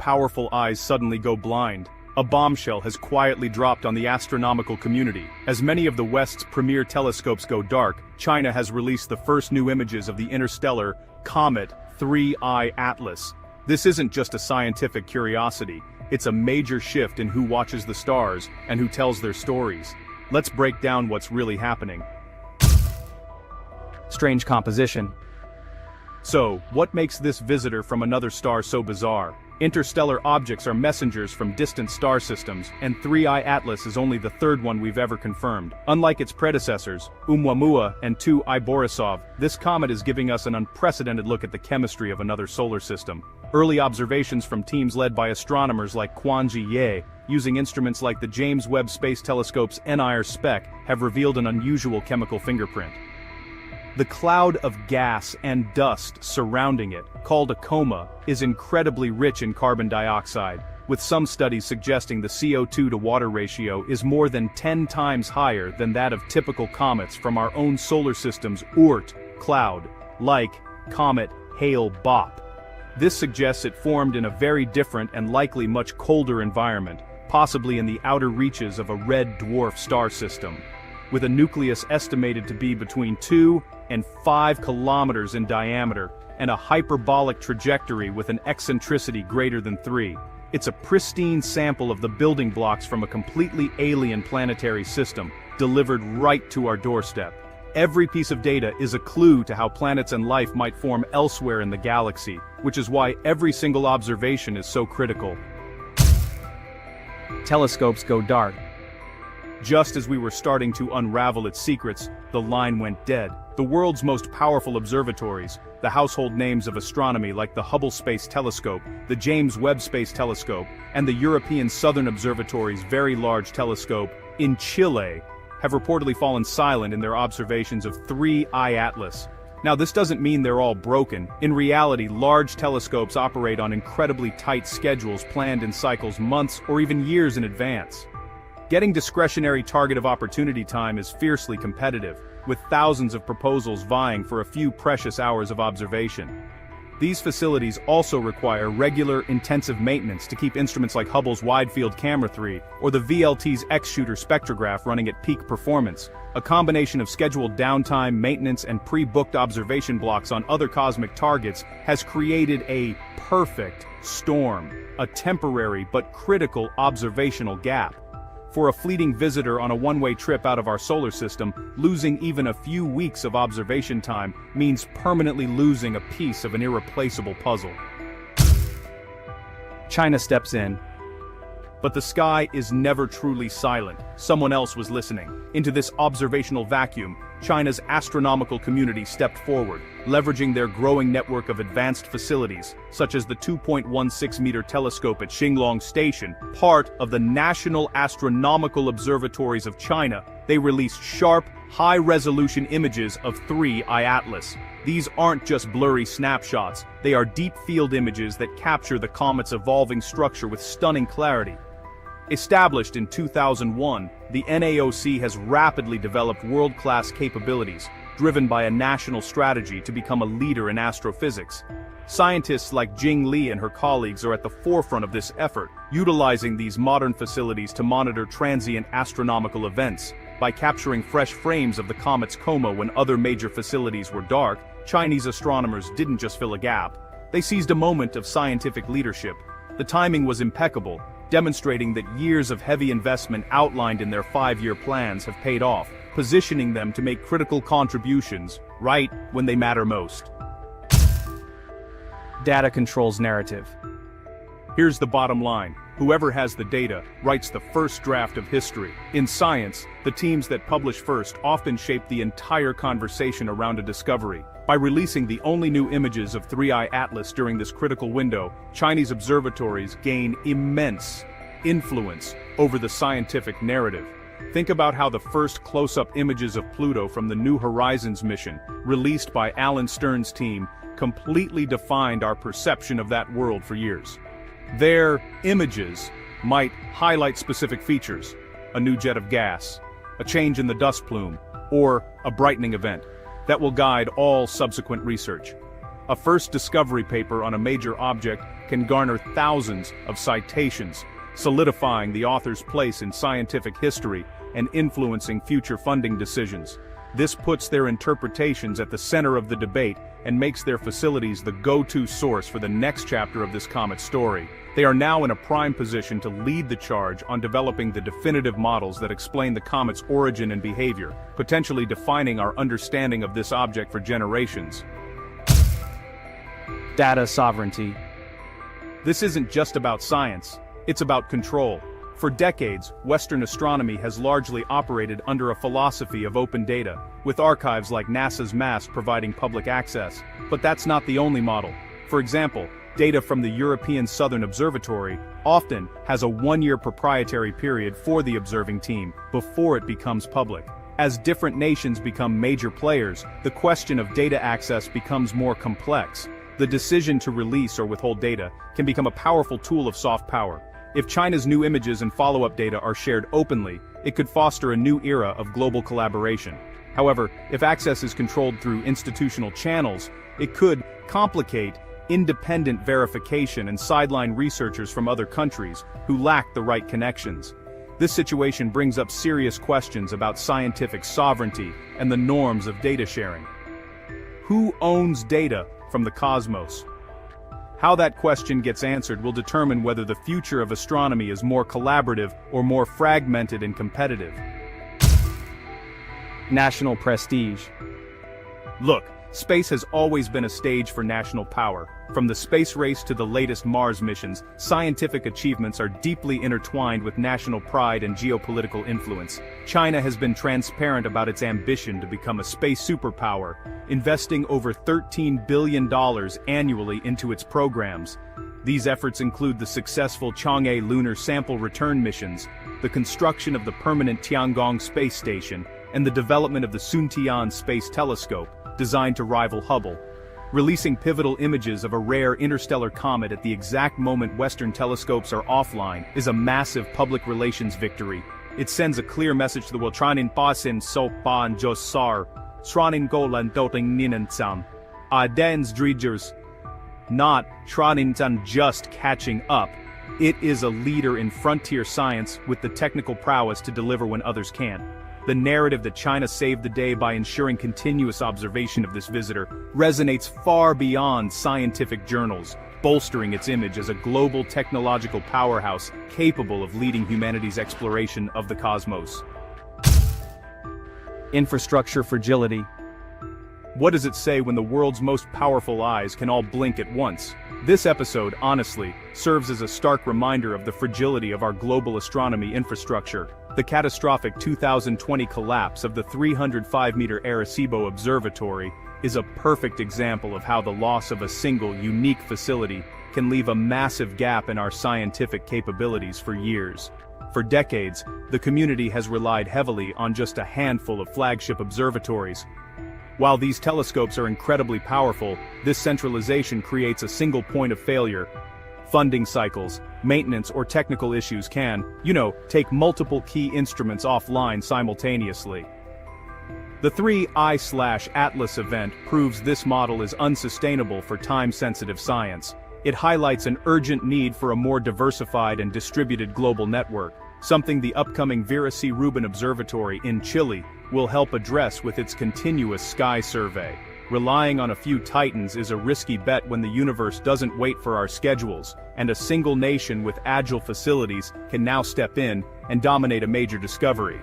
powerful eyes suddenly go blind. A bombshell has quietly dropped on the astronomical community. As many of the West's premier telescopes go dark, China has released the first new images of the interstellar comet 3I Atlas. This isn't just a scientific curiosity, it's a major shift in who watches the stars and who tells their stories. Let's break down what's really happening. Strange composition. So, what makes this visitor from another star so bizarre? Interstellar objects are messengers from distant star systems, and 3I Atlas is only the third one we've ever confirmed. Unlike its predecessors, Oumuamua and 2I Borisov, this comet is giving us an unprecedented look at the chemistry of another solar system. Early observations from teams led by astronomers like Quanji Ye, using instruments like the James Webb Space Telescope's NIR SPEC, have revealed an unusual chemical fingerprint. The cloud of gas and dust surrounding it, called a coma, is incredibly rich in carbon dioxide, with some studies suggesting the CO2 to water ratio is more than 10 times higher than that of typical comets from our own solar system's Oort cloud, like comet Hale-Bopp. This suggests it formed in a very different and likely much colder environment, possibly in the outer reaches of a red dwarf star system. With a nucleus estimated to be between 2 and 5 kilometers in diameter, and a hyperbolic trajectory with an eccentricity greater than 3. It's a pristine sample of the building blocks from a completely alien planetary system, delivered right to our doorstep. Every piece of data is a clue to how planets and life might form elsewhere in the galaxy, which is why every single observation is so critical. Telescopes go dark. Just as we were starting to unravel its secrets, the line went dead. The world's most powerful observatories, the household names of astronomy like the Hubble Space Telescope, the James Webb Space Telescope, and the European Southern Observatory's Very Large Telescope, in Chile, have reportedly fallen silent in their observations of 3I Atlas. Now, this doesn't mean they're all broken. In reality, large telescopes operate on incredibly tight schedules planned in cycles months or even years in advance. Getting discretionary target of opportunity time is fiercely competitive, with thousands of proposals vying for a few precious hours of observation. These facilities also require regular, intensive maintenance to keep instruments like Hubble's Wide Field Camera 3 or the VLT's X-Shooter spectrograph running at peak performance. A combination of scheduled downtime, maintenance, and pre-booked observation blocks on other cosmic targets has created a perfect storm, a temporary but critical observational gap. For a fleeting visitor on a one-way trip out of our solar system, losing even a few weeks of observation time means permanently losing a piece of an irreplaceable puzzle. China steps in. But the sky is never truly silent. Someone else was listening. Into this observational vacuum, China's astronomical community stepped forward, leveraging their growing network of advanced facilities, such as the 2.16-meter telescope at Xinglong Station, part of the National Astronomical Observatories of China. They released sharp, high-resolution images of 3I Atlas. These aren't just blurry snapshots, they are deep-field images that capture the comet's evolving structure with stunning clarity. Established in 2001, the NAOC has rapidly developed world-class capabilities, driven by a national strategy to become a leader in astrophysics. Scientists like Jing Li and her colleagues are at the forefront of this effort, utilizing these modern facilities to monitor transient astronomical events. By capturing fresh frames of the comet's coma when other major facilities were dark, Chinese astronomers didn't just fill a gap. They seized a moment of scientific leadership. The timing was impeccable, demonstrating that years of heavy investment outlined in their 5-year plans have paid off, positioning them to make critical contributions right when they matter most. Data controls narrative. Here's the bottom line. Whoever has the data writes the first draft of history. In science, the teams that publish first often shape the entire conversation around a discovery. By releasing the only new images of 3I Atlas during this critical window, Chinese observatories gain immense influence over the scientific narrative. Think about how the first close-up images of Pluto from the New Horizons mission, released by Alan Stern's team, completely defined our perception of that world for years. Their images might highlight specific features, a new jet of gas, a change in the dust plume, or a brightening event, that will guide all subsequent research. A first discovery paper on a major object can garner thousands of citations, solidifying the author's place in scientific history and influencing future funding decisions. This puts their interpretations at the center of the debate and makes their facilities the go-to source for the next chapter of this comet story. They are now in a prime position to lead the charge on developing the definitive models that explain the comet's origin and behavior, potentially defining our understanding of this object for generations. Data sovereignty. This isn't just about science, it's about control. For decades, Western astronomy has largely operated under a philosophy of open data, with archives like NASA's MAST providing public access. But that's not the only model. For example, data from the European Southern Observatory often has a one-year proprietary period for the observing team before it becomes public. As different nations become major players, the question of data access becomes more complex. The decision to release or withhold data can become a powerful tool of soft power. If China's new images and follow-up data are shared openly, it could foster a new era of global collaboration. However, if access is controlled through institutional channels, it could complicate independent verification and sideline researchers from other countries who lack the right connections. This situation brings up serious questions about scientific sovereignty and the norms of data sharing. Who owns data from the cosmos? How that question gets answered will determine whether the future of astronomy is more collaborative or more fragmented and competitive. National prestige. Look, space has always been a stage for national power. From the space race to the latest Mars missions, scientific achievements are deeply intertwined with national pride and geopolitical influence. China has been transparent about its ambition to become a space superpower, investing over $13 billion annually into its programs. These efforts include the successful Chang'e lunar sample return missions, the construction of the permanent Tiangong space station, and the development of the Suntian space telescope, designed to rival Hubble. Releasing pivotal images of a rare interstellar comet at the exact moment Western telescopes are offline is a massive public relations victory. It sends a clear message to the world: Tranin pasin so pan josar, Tranin golan doting ninensam, Adens drijers. Not Tranintan just catching up. It is a leader in frontier science with the technical prowess to deliver when others can't. The narrative that China saved the day by ensuring continuous observation of this visitor resonates far beyond scientific journals, bolstering its image as a global technological powerhouse capable of leading humanity's exploration of the cosmos. Infrastructure fragility. What does it say when the world's most powerful eyes can all blink at once? This episode, honestly, serves as a stark reminder of the fragility of our global astronomy infrastructure. The catastrophic 2020 collapse of the 305-meter Arecibo Observatory is a perfect example of how the loss of a single, unique facility can leave a massive gap in our scientific capabilities for years. For decades, the community has relied heavily on just a handful of flagship observatories. While these telescopes are incredibly powerful, this centralization creates a single point of failure. Funding cycles, maintenance, or technical issues can, take multiple key instruments offline simultaneously. The 3I/Atlas event proves this model is unsustainable for time-sensitive science. It highlights an urgent need for a more diversified and distributed global network, something the upcoming Vera C. Rubin Observatory in Chile will help address with its continuous sky survey. Relying on a few titans is a risky bet when the universe doesn't wait for our schedules, and a single nation with agile facilities can now step in and dominate a major discovery.